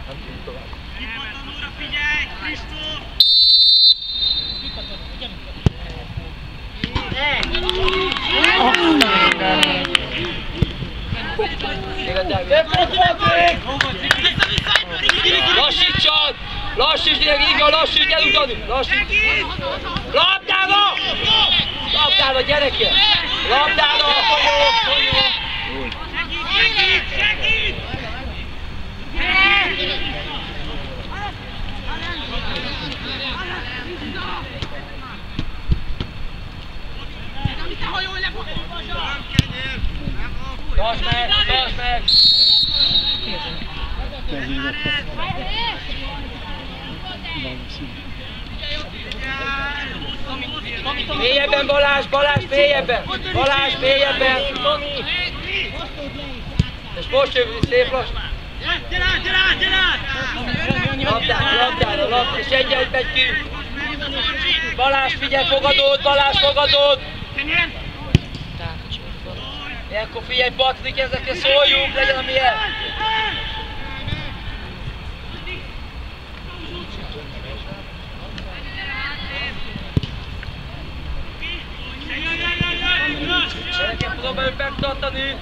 Nem tudjuk tovább. Kipatanóra figyelj, Kristóf! Lassítsad! Lassíts, Iga, lassíts, elutani! Lassíts! Labdára! Labdára, gyerekek! Labdára! Segít! Tartsd meg! Mélyebben, Balázs, mélyebben! Balázs, mélyebben! És most jövő, szép lassan! Gyere át! Labdára, és egyet megy ki! Balázs, figyelj, fogadód! Ilyenkor figyelj, Patrik, ezekre szóljunk, legyen amilyen! Gyerekek, próbáljuk megtartani!